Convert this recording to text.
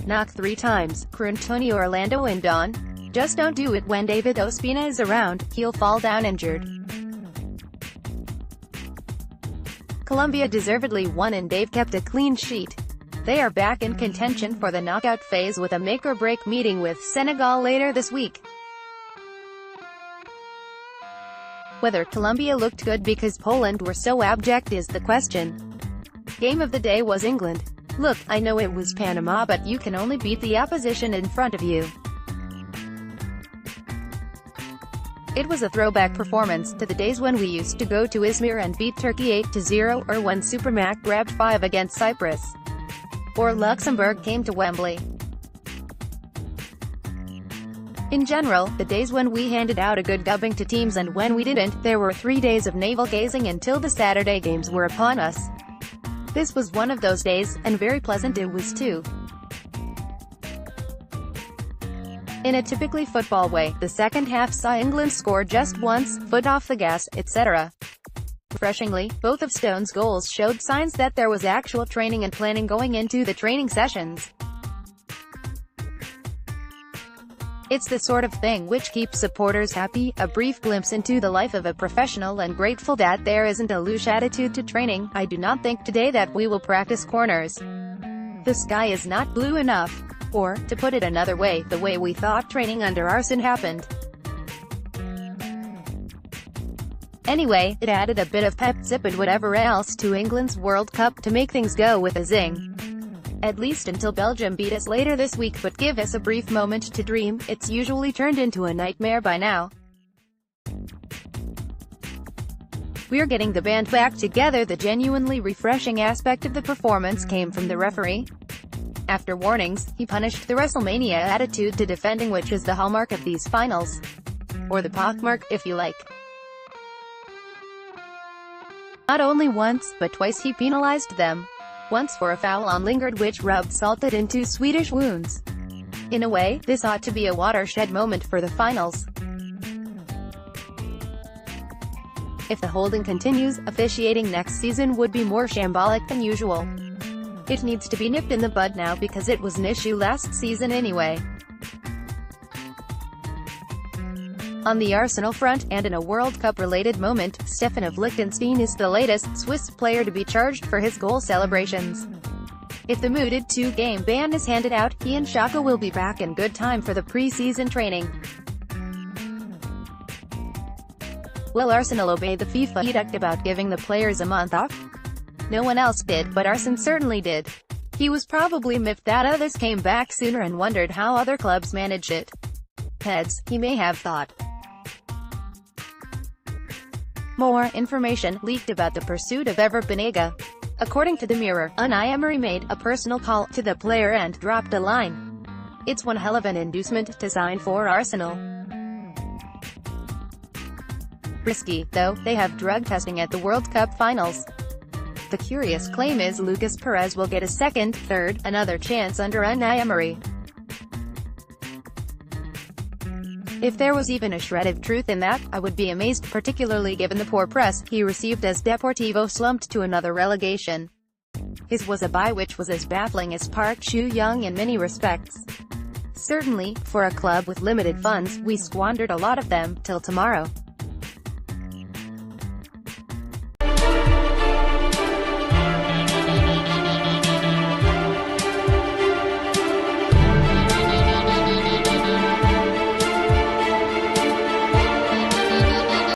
knock 3 times, crooned Tony Orlando and Dawn. Just don't do it when David Ospina is around, he'll fall down injured. Colombia deservedly won and they've kept a clean sheet. They are back in contention for the knockout phase with a make-or-break meeting with Senegal later this week. Whether Colombia looked good because Poland were so abject is the question. Game of the day was England. Look, I know it was Panama, but you can only beat the opposition in front of you. It was a throwback performance to the days when we used to go to Izmir and beat Turkey 8-0, or when Supermac grabbed 5 against Cyprus. Or Luxembourg came to Wembley. In general, the days when we handed out a good gubbing to teams and when we didn't, there were 3 days of navel-gazing until the Saturday games were upon us. This was one of those days, and very pleasant it was too. In a typically football way, the second half saw England score just once, foot off the gas, etc. Refreshingly, both of Stone's goals showed signs that there was actual training and planning going into the training sessions. It's the sort of thing which keeps supporters happy, a brief glimpse into the life of a professional, and grateful that there isn't a louche attitude to training. I do not think today that we will practice corners. The sky is not blue enough. Or, to put it another way, the way we thought training under Arsene happened. Anyway, it added a bit of pep, zip and whatever else to England's World Cup to make things go with a zing. At least until Belgium beat us later this week, but give us a brief moment to dream, it's usually turned into a nightmare by now. We're getting the band back together. The genuinely refreshing aspect of the performance came from the referee. After warnings, he punished the WrestleMania attitude to defending, which is the hallmark of these finals. Or the pockmark, if you like. Not only once, but twice he penalized them. Once for a foul on Lingard which rubbed salted into Swedish wounds. In a way, this ought to be a watershed moment for the finals. If the holding continues, officiating next season would be more shambolic than usual. It needs to be nipped in the bud now because it was an issue last season anyway. On the Arsenal front, and in a World Cup-related moment, Stefan of Liechtenstein is the latest Swiss player to be charged for his goal celebrations. If the mooted 2-game ban is handed out, he and Xhaka will be back in good time for the pre-season training. Will Arsenal obey the FIFA edict about giving the players a month off? No one else did, but Arsene certainly did. He was probably miffed that others came back sooner and wondered how other clubs managed it. Heads, he may have thought. More information leaked about the pursuit of Ever Banega. According to the Mirror, Unai Emery made a personal call to the player and dropped a line. It's one hell of an inducement to sign for Arsenal. Risky, though, they have drug testing at the World Cup finals. The curious claim is Lucas Perez will get a second, third, another chance under Unai Emery. If there was even a shred of truth in that, I would be amazed, particularly given the poor press he received as Deportivo slumped to another relegation. His was a bye which was as baffling as Park Chu-young in many respects. Certainly, for a club with limited funds, we squandered a lot of them, till tomorrow.